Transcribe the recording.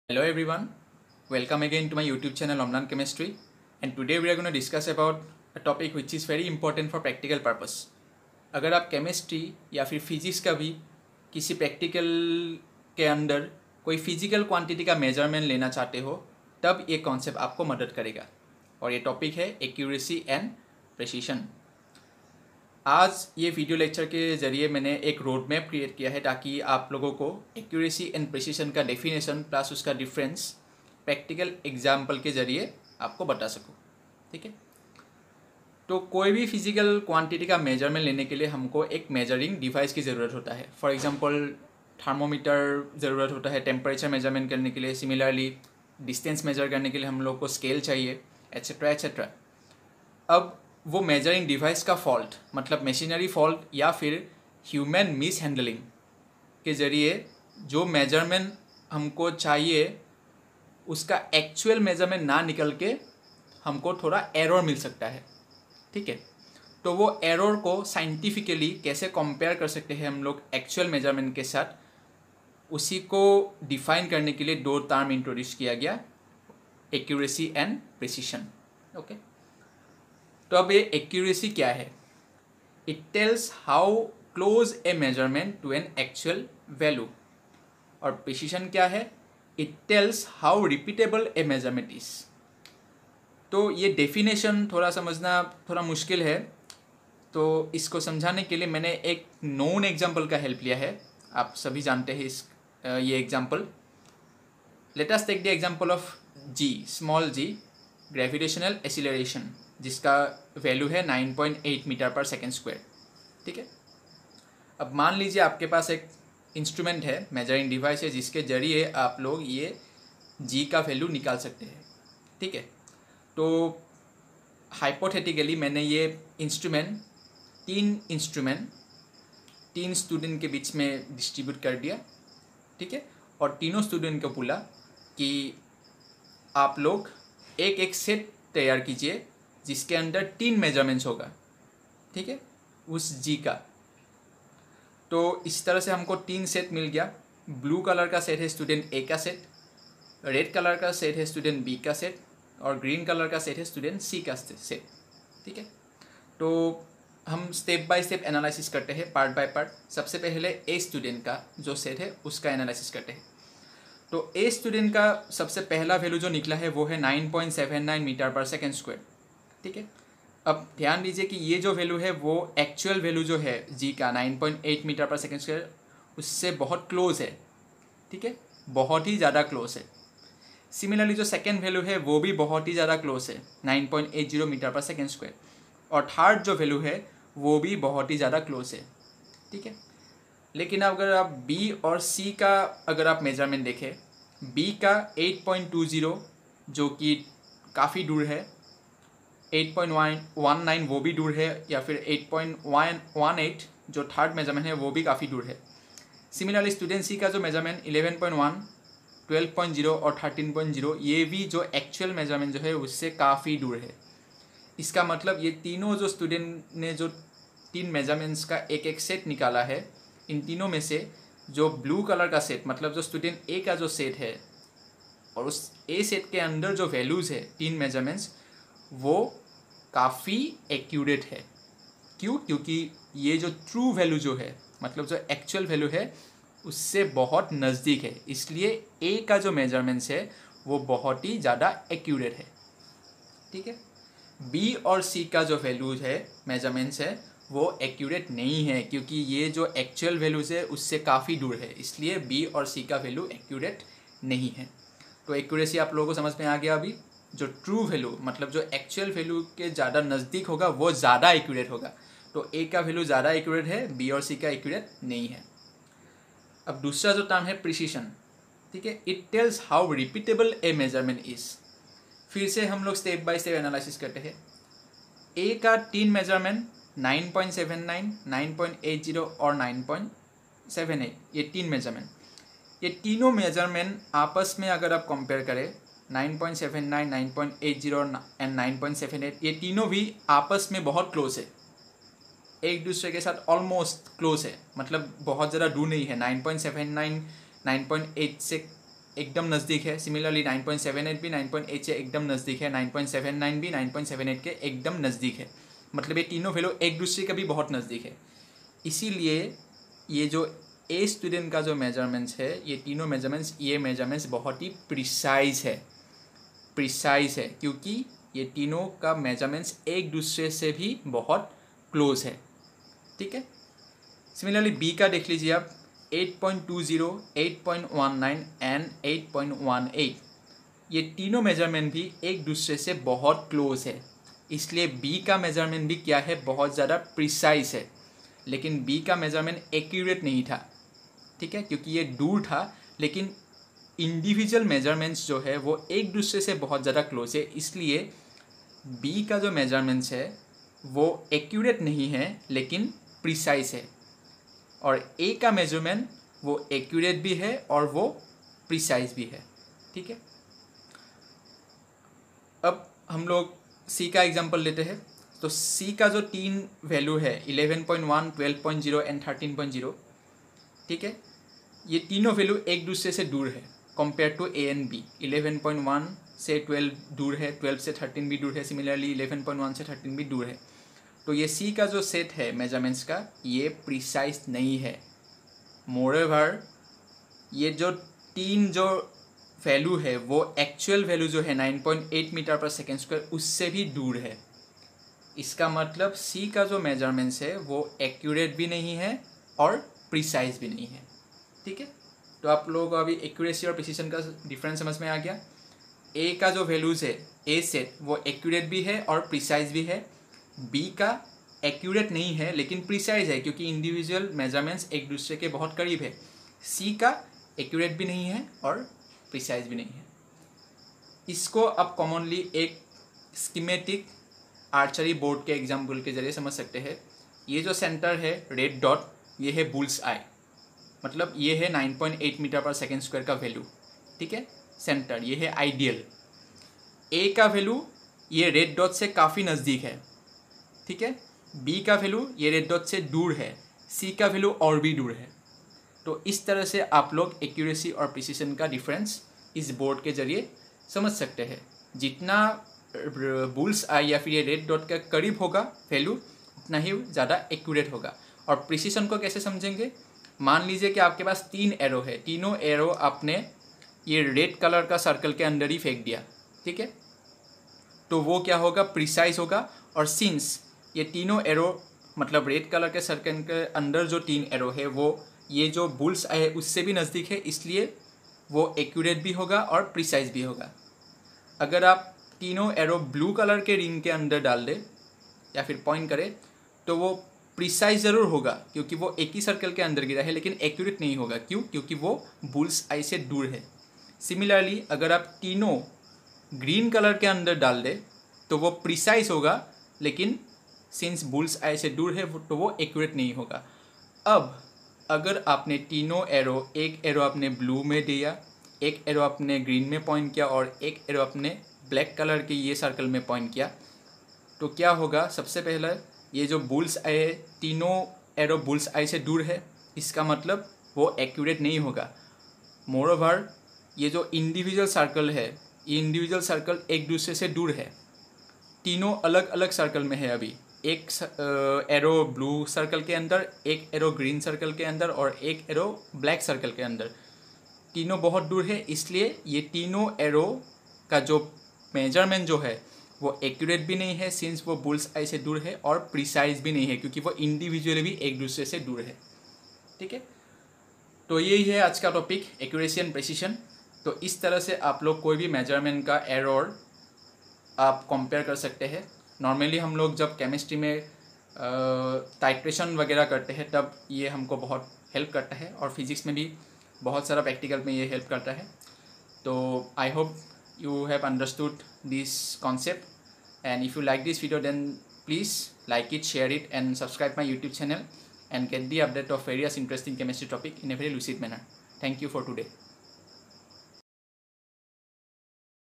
Hello everyone, welcome again to my YouTube channel Omnan Chemistry, and today we are going to discuss about a topic which is very important for practical purpose. अगर आप chemistry या फिर physics का भी किसी practical के अंदर कोई फिजिकल क्वांटिटी का मेजरमेंट लेना चाहते हो तब ये कॉन्सेप्ट आपको मदद करेगा और ये टॉपिक है एक्यूरेसी एंड प्रिसीशन। आज ये वीडियो लेक्चर के ज़रिए मैंने एक रोड मैप क्रिएट किया है ताकि आप लोगों को एक्यूरेसी एंड प्रिसीशन का डेफिनेशन प्लस उसका डिफरेंस प्रैक्टिकल एग्जाम्पल के ज़रिए आपको बता सकूँ। ठीक है, तो कोई भी फिजिकल क्वांटिटी का मेजरमेंट लेने के लिए हमको एक मेजरिंग डिवाइस की ज़रूरत होता है। फॉर एग्जांपल थर्मोमीटर ज़रूरत होता है टेम्परेचर मेजरमेंट करने के लिए, सिमिलरली डिस्टेंस मेजर करने के लिए हम लोग को स्केल चाहिए, एट्सेट्रा एट्सेट्रा। अब वो मेजरिंग डिवाइस का फॉल्ट मतलब मशीनरी फॉल्ट या फिर ह्यूमन मिस हैंडलिंग के ज़रिए जो मेजरमेंट हमको चाहिए उसका एक्चुअल मेजरमेंट ना निकल के हमको थोड़ा एरर मिल सकता है। ठीक है, तो वो एरर को साइंटिफिकली कैसे कंपेयर कर सकते हैं हम लोग एक्चुअल मेजरमेंट के साथ, उसी को डिफाइन करने के लिए दो टर्म इंट्रोड्यूस किया गया, एक्यूरेसी एंड प्रिसीशन। ओके, तो अब ये एक्यूरेसी क्या है? It tells how close a measurement to an actual value. और प्रिसीशन क्या है? It tells how repeatable a measurement is. तो ये डेफिनेशन थोड़ा समझना थोड़ा मुश्किल है, तो इसको समझाने के लिए मैंने एक नोन एग्जाम्पल का हेल्प लिया है। आप सभी जानते हैं ये example. Let us take the example of g, small g, gravitational acceleration, जिसका वैल्यू है 9.8 मीटर पर सेकेंड स्क्वायर। ठीक है, अब मान लीजिए आपके पास एक इंस्ट्रूमेंट है, मेजरिंग डिवाइस है, जिसके जरिए आप लोग ये जी का वैल्यू निकाल सकते हैं। ठीक है, तो हाइपोथेटिकली मैंने ये इंस्ट्रूमेंट तीन स्टूडेंट के बीच में डिस्ट्रीब्यूट कर दिया। ठीक है, और तीनों स्टूडेंट को बोला कि आप लोग एक एक सेट तैयार कीजिए जिसके अंदर 3 मेजरमेंट्स होगा। ठीक है, उस जी का। तो इस तरह से हमको 3 सेट मिल गया। ब्लू कलर का सेट है स्टूडेंट ए का सेट, रेड कलर का सेट है स्टूडेंट बी का सेट, और ग्रीन कलर का सेट है स्टूडेंट सी का सेट। ठीक है, तो हम स्टेप बाय स्टेप एनालिसिस करते हैं, पार्ट बाय पार्ट। सबसे पहले ए स्टूडेंट का जो सेट है उसका एनालिसिस करते हैं। तो ए स्टूडेंट का सबसे पहला वैल्यू जो निकला है वो है 9.79 मीटर पर सेकेंड स्क्वायर। ठीक है, अब ध्यान दीजिए कि ये जो वैल्यू है वो एक्चुअल वैल्यू जो है जी का 9.8 मीटर पर सेकेंड स्क्वायर उससे बहुत क्लोज है। ठीक है, बहुत ही ज़्यादा क्लोज है। सिमिलरली जो सेकेंड वैल्यू है वो भी बहुत ही ज़्यादा क्लोज है, 9.80 मीटर पर सेकेंड स्क्वायर। और थर्ड जो वैल्यू है वो भी बहुत ही ज़्यादा क्लोज है। ठीक है, लेकिन अगर आप बी और सी का अगर आप मेजरमेंट देखें, बी का 8.20 जो कि काफ़ी दूर है, 8.19 वो भी दूर है, या फिर 8.18 जो थर्ड मेजरमेंट है वो भी काफ़ी दूर है। सिमिलरली स्टूडेंट सी का जो मेजरमेंट 11.1, 12.0 और 13.0 ये भी जो एक्चुअल मेजरमेंट जो है उससे काफ़ी दूर है। इसका मतलब ये तीनों जो स्टूडेंट ने जो 3 मेजरमेंट्स का एक एक सेट निकाला है, इन तीनों में से जो ब्लू कलर का सेट मतलब जो स्टूडेंट ए का जो सेट है और उस ए सेट के अंदर जो वैल्यूज़ है 3 मेजरमेंट्स वो काफ़ी एक्यूरेट है। क्यों? क्योंकि ये जो ट्रू वैल्यू जो है मतलब जो एक्चुअल वैल्यू है उससे बहुत नज़दीक है, इसलिए ए का जो मेजरमेंट्स है वो बहुत ही ज़्यादा एक्यूरेट है। ठीक है, बी और सी का जो वैल्यूज है मेजरमेंट्स है वो एक्यूरेट नहीं है, क्योंकि ये जो एक्चुअल वैल्यूज़ है उससे काफ़ी दूर है, इसलिए बी और सी का वैल्यू एक्यूरेट नहीं है। तो एक्यूरेसी आप लोगों को समझ में आ गया। अभी जो ट्रू वैल्यू मतलब जो एक्चुअल वैल्यू के ज़्यादा नज़दीक होगा वो ज़्यादा एक्यूरेट होगा। तो ए का वैल्यू ज़्यादा एक्यूरेट है, बी और सी का एक्यूरेट नहीं है। अब दूसरा जो टर्म है प्रिसीशन। ठीक है, it tells how repeatable a measurement is. फिर से हम लोग स्टेप बाय स्टेप एनालिसिस करते हैं। ए का 3 मेजरमेंट 9.79, 9.80 और 9.78, ये 3 मेजरमेंट, ये तीनों मेजरमेंट आपस में अगर आप कंपेयर करें 9.79, 9.80 एंड 9.78, ये तीनों भी आपस में बहुत क्लोज है, एक दूसरे के साथ ऑलमोस्ट क्लोज है, मतलब बहुत ज़्यादा दूर नहीं है। 9.79 9.8 से एकदम नज़दीक है। सिमिलरली 9.78 भी 9.8 से एकदम नज़दीक है, 9.79 भी 9.78 के एकदम नज़दीक है। मतलब ये तीनों वैल्यू एक दूसरे के भी बहुत नज़दीक है। इसीलिए ये जो ए स्टूडेंट का जो मेजरमेंट्स है, ये तीनों मेजरमेंट्स बहुत ही प्रिसाइज है क्योंकि ये तीनों का मेजरमेंट्स एक दूसरे से भी बहुत क्लोज है। ठीक है। सिमिलरली बी का देख लीजिए आप, 8.20, 8.19 एंड 8.18, ये तीनों मेजरमेंट भी एक दूसरे से बहुत क्लोज है। इसलिए बी का मेजरमेंट भी क्या है, बहुत ज़्यादा प्रिसाइज है। लेकिन बी का मेजरमेंट एक्यूरेट नहीं था, ठीक है, क्योंकि ये दूर था। लेकिन इंडिविजुअल मेजरमेंट्स जो है वो एक दूसरे से बहुत ज़्यादा क्लोज है। इसलिए बी का जो मेजरमेंट्स है वो एक्यूरेट नहीं है लेकिन प्रिसाइज है। और ए का मेजरमेंट वो एक्यूरेट भी है और वो प्रिसाइज भी है। ठीक है। अब हम लोग सी का एग्जांपल लेते हैं। तो सी का जो तीन वैल्यू है 11.1, 12.0 एंड 13.0, ठीक है, ये तीनों वैल्यू एक दूसरे से दूर है compare to a and b. 11.1 से 12 दूर है, 12 से 13 भी दूर है, सिमिलरली 11.1 से 13 भी दूर है। तो ये सी का जो सेट है मेजरमेंट्स का, ये प्रिसाइज नहीं है। मोreover ये जो तीन जो वैल्यू है वो एक्चुअल वैल्यू जो है 9.8 मीटर पर सेकेंड स्क्वायर उससे भी दूर है। इसका मतलब सी का जो मेजरमेंट्स है वो एक्यूरेट भी नहीं है और प्रिसाइज भी नहीं है। ठीक है। तो आप लोगों को अभी एक्यूरेसी और प्रिसीजन का डिफरेंस समझ में आ गया। ए का जो वैल्यूज़ है, ए सेट, वो एक्यूरेट भी है और प्रिसाइज भी है। बी का एक्यूरेट नहीं है लेकिन प्रिसाइज है क्योंकि इंडिविजुअल मेजरमेंट्स एक दूसरे के बहुत करीब है। सी का एक्यूरेट भी नहीं है और प्रिसाइज भी नहीं है। इसको आप कॉमनली एक स्कीमेटिक आर्चरी बोर्ड के एग्जाम्पल के जरिए समझ सकते हैं। ये जो सेंटर है रेड डॉट, ये है बुल्स आई, मतलब ये है 9.8 मीटर पर सेकेंड स्क्वायर का वैल्यू। ठीक है, सेंटर ये है आइडियल। ए का वैल्यू ये रेड डॉट से काफ़ी नज़दीक है। ठीक है। बी का वैल्यू ये रेड डॉट से दूर है। सी का वैल्यू और भी दूर है। तो इस तरह से आप लोग एक्यूरेसी और प्रिसीजन का डिफरेंस इस बोर्ड के जरिए समझ सकते हैं। जितना बुल्स आई या फिर ये रेड डॉट के करीब होगा वैल्यू, उतना ही ज़्यादा एक्यूरेट होगा। और प्रिसीजन को कैसे समझेंगे? मान लीजिए कि आपके पास 3 एरो है, तीनों एरो आपने ये रेड कलर का सर्कल के अंदर ही फेंक दिया। ठीक है, तो वो क्या होगा, प्रिसाइज होगा। और सिंस ये तीनों एरो मतलब रेड कलर के सर्कल के अंदर जो 3 एरो है वो ये जो बुल्स आई है उससे भी नज़दीक है, इसलिए वो एक्यूरेट भी होगा और प्रिसाइज भी होगा। अगर आप तीनों एरो ब्लू कलर के रिंग के अंदर डाल दे या फिर पॉइंट करें तो वो प्रिसाइज ज़रूर होगा क्योंकि वो एक ही सर्कल के अंदर गिरा है, लेकिन एक्यूरेट नहीं होगा। क्यों? क्योंकि वो बुल्स आई से दूर है। सिमिलरली अगर आप तीनों ग्रीन कलर के अंदर डाल दे तो वो प्रिसाइज होगा, लेकिन सिंस बुल्स आई से दूर है तो वो एक्यूरेट नहीं होगा। अब अगर आपने तीनों एरो, एक एरो आपने ब्लू में दिया, एक एरो आपने ग्रीन में पॉइंट किया और एक एरो आपने ब्लैक कलर के ये सर्कल में पॉइंट किया, तो क्या होगा? सबसे पहले ये जो बुल्स आई है, तीनों एरो बुल्स आई से दूर है, इसका मतलब वो एक्यूरेट नहीं होगा। मोरोवर ये जो इंडिविजुअल सर्कल है, ये इंडिविजुअल सर्कल एक दूसरे से दूर है। तीनों अलग अलग सर्कल में है। अभी एक एरो ब्लू सर्कल के अंदर, एक एरो ग्रीन सर्कल के अंदर और एक एरो ब्लैक सर्कल के अंदर, तीनों बहुत दूर है। इसलिए ये तीनों एरो का जो मेजरमेंट जो है वो एक्यूरेट भी नहीं है सिंस वो बुल्स आई से दूर है, और प्रिसाइज भी नहीं है क्योंकि वो इंडिविजुअली भी एक दूसरे से दूर है। ठीक है, तो यही है आज का टॉपिक, एक्यूरेसी एंड प्रिसीजन। तो इस तरह से आप लोग कोई भी मेजरमेंट का एरर आप कंपेयर कर सकते हैं। नॉर्मली हम लोग जब केमिस्ट्री में टाइट्रेशन वगैरह करते हैं तब ये हमको बहुत हेल्प करता है, और फिजिक्स में भी बहुत सारा प्रैक्टिकल में ये हेल्प करता है। तो I hope you have understood this concept, and if you like this video then please like it, share it and subscribe my YouTube channel and get the update of various interesting chemistry topic in a very lucid manner. Thank you for today.